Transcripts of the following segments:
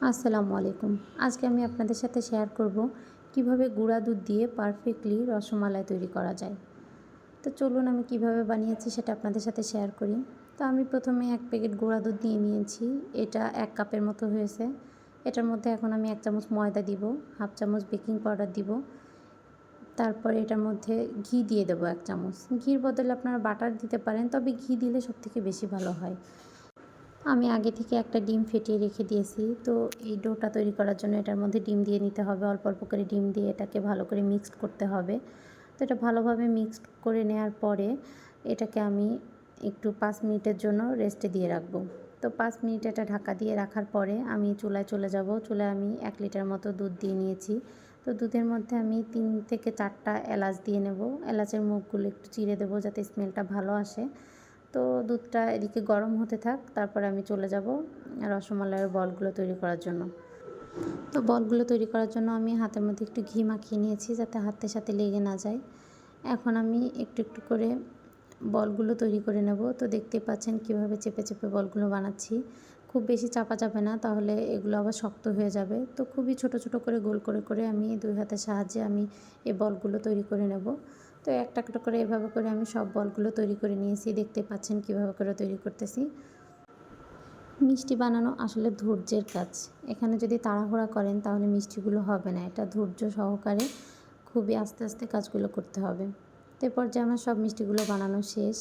আসসালামু আলাইকুম। আজকে আমি আপনাদের সাথে শেয়ার করব কিভাবে গুঁড়া দুধ দিয়ে পারফেক্টলি রসমালাই তৈরি করা যায়। তো চলুন আমি কিভাবে বানিয়েছি সেটা আপনাদের সাথে শেয়ার করি। তো আমি প্রথমে 1 প্যাকেট গুঁড়া দুধ নিয়ে নিয়েছি। এটা 1 কাপের মতো হয়েছে। এটার মধ্যে এখন আমি 1 চামচ ময়দা দিব, হাফ চামচ বেকিং পাউডার দিব। তারপরে এটার মধ্যে ঘি দিয়ে দেবো 1 চামচ। ঘির বদলে আপনারা বাটার দিতে পারেন, তবে ঘি দিলে সবথেকে বেশি ভালো হয়। আমি আগে থেকে একটা ডিম ফেটিয়ে রেখে দিয়েছি। তো এই ডোটা তৈরি করার জন্য এটার মধ্যে ডিম দিয়ে নিতে হবে। অল্প অল্প করে ডিম দিয়ে এটাকে ভালো করে মিক্সড করতে হবে। তো এটা ভালোভাবে মিক্সড করে নেওয়ার পরে এটাকে আমি একটু 5 মিনিটের জন্য রেস্টে দিয়ে রাখবো। তো 5 মিনিট এটা ঢাকা দিয়ে রাখার পরে আমি চুলায় চলে যাব। চুলায় আমি 1 লিটার মতো দুধ দিয়ে নিয়েছি। তো দুধের মধ্যে আমি 3 থেকে 4টা এলাচ দিয়ে নেব। এলাচের মুখগুলো একটু চিড়ে দেবো যাতে স্মেলটা ভালো আসে। তো দুধটা এদিকে গরম হতে থাক, তারপরে আমি চলে যাব রসমালাইয়ের বলগুলো তৈরি করার জন্য। তো বলগুলো তৈরি করার জন্য আমি হাতের মধ্যে একটু ঘি মাখিয়ে নিয়েছি যাতে হাতের সাথে লেগে না যায়। এখন আমি একটু একটু করে বলগুলো তৈরি করে নেব। তো দেখতেই পাচ্ছেন কীভাবে চেপে চেপে বলগুলো বানাচ্ছি। খুব বেশি চাপা যাবে না, তাহলে এগুলো আবার শক্ত হয়ে যাবে। তো খুবই ছোট ছোট করে গোল করে করে আমি 2 হাতের সাহায্যে আমি এই বলগুলো তৈরি করে নেব। তো একটা একটা করে এভাবে করে আমি সব বলগুলো তৈরি করে নিয়েছি। দেখতে পাচ্ছেন কীভাবে করে তৈরি করতেছি। মিষ্টি বানানো আসলে ধৈর্যের কাজ। এখানে যদি তাড়াহুড়া করেন তাহলে মিষ্টিগুলো হবে না। এটা ধৈর্য সহকারে খুবই আস্তে আস্তে কাজগুলো করতে হবে। তো এ পর্যায়ে আমার সব মিষ্টিগুলো বানানো শেষ।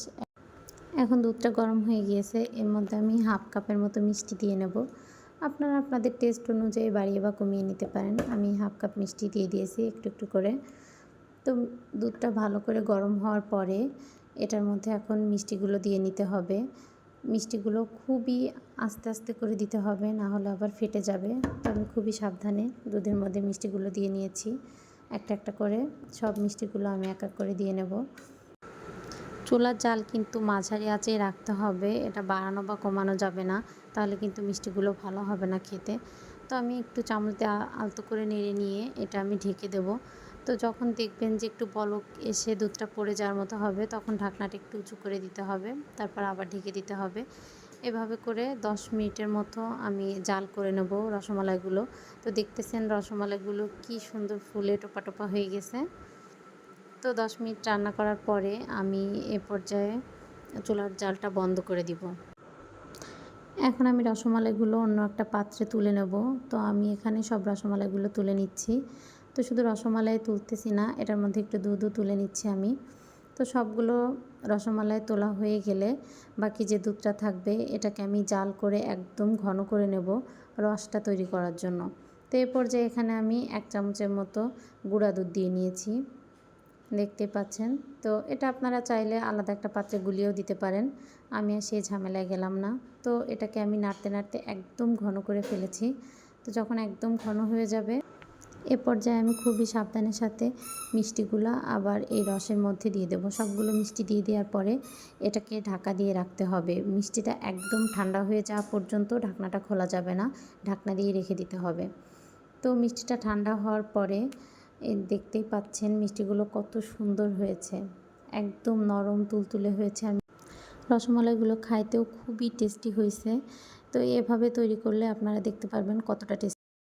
এখন দুধটা গরম হয়ে গিয়েছে। এর মধ্যে আমি হাফ কাপের মতো মিষ্টি দিয়ে নেব। আপনারা আপনাদের টেস্ট অনুযায়ী বাড়িয়ে বা কমিয়ে নিতে পারেন। আমি হাফ কাপ মিষ্টি দিয়ে দিয়েছি একটু একটু করে। তো দুধটা ভালো করে গরম হওয়ার পরে এটার মধ্যে এখন মিষ্টিগুলো দিয়ে নিতে হবে। মিষ্টিগুলো খুবই আস্তে আস্তে করে দিতে হবে, না হলে আবার ফেটে যাবে। তো আমি খুবই সাবধানে দুধের মধ্যে মিষ্টিগুলো দিয়ে নিয়েছি। একটা একটা করে সব মিষ্টিগুলো আমি এক এক করে দিয়ে নেব। চুলার জাল কিন্তু মাঝারি আঁচেই রাখতে হবে। এটা বাড়ানো বা কমানো যাবে না, তাহলে কিন্তু মিষ্টিগুলো ভালো হবে না খেতে। তো আমি একটু চামচ দিয়ে আলতো করে নেড়ে নিয়ে এটা আমি ঢেকে দেব। তো যখন দেখবেন যে একটু বলক এসে দুধটা পড়ে যাওয়ার মতো হবে, তখন ঢাকনাটা একটু উঁচু করে দিতে হবে। তারপর আবার ঢেকে দিতে হবে। এভাবে করে 10 মিনিটের মতো আমি জাল করে নেব রসমালাইগুলো। তো দেখতেছেন রসমালাইগুলো কি সুন্দর ফুলে টোপা টোপা হয়ে গেছে। তো 10 মিনিট রান্না করার পরে আমি এ পর্যায়ে চুলার জালটা বন্ধ করে দিব। এখন আমি রসমালাইগুলো অন্য একটা পাত্রে তুলে নেব। তো আমি এখানে সব রসমালাইগুলো তুলে নিচ্ছি। তো শুধু রসমালাই তুলতেছি না, এটার মধ্যে একটু দুধও তুলে নিচ্ছি আমি। তো সবগুলো রসমালাই তোলা হয়ে গেলে বাকি যে দুধটা থাকবে এটাকে আমি জাল করে একদম ঘন করে নেব রসটা তৈরি করার জন্য। তো এই পর্যায়ে এখানে আমি 1 চামচের মতো গুঁড়া দুধ দিয়ে নিয়েছি। দেখতে পাচ্ছেন। তো এটা আপনারা চাইলে আলাদা একটা পাত্রে গুলিয়েও দিতে পারেন। আমি আর সেই ঝামেলায় গেলাম না। তো এটাকে আমি নাড়তে নাড়তে একদম ঘন করে ফেলেছি। তো যখন একদম ঘন হয়ে যাবে এ পর্যায়ে আমি খুবই সাবধানের সাথে মিষ্টিগুলো আবার এই রসের মধ্যে দিয়ে দেবো। সবগুলো মিষ্টি দিয়ে দেওয়ার পরে এটাকে ঢাকা দিয়ে রাখতে হবে। মিষ্টিটা একদম ঠান্ডা হয়ে যাওয়া পর্যন্ত ঢাকনাটা খোলা যাবে না, ঢাকনা দিয়ে রেখে দিতে হবে। তো মিষ্টিটা ঠান্ডা হওয়ার পরে দেখতেই পাচ্ছেন মিষ্টিগুলো কত সুন্দর হয়েছে, একদম নরম তুলতুলে হয়েছে। রসমালাইগুলো খাইতেও খুবই টেস্টি হয়েছে। তো এভাবে তৈরি করলে আপনারা দেখতে পারবেন কতটা টেস্টি।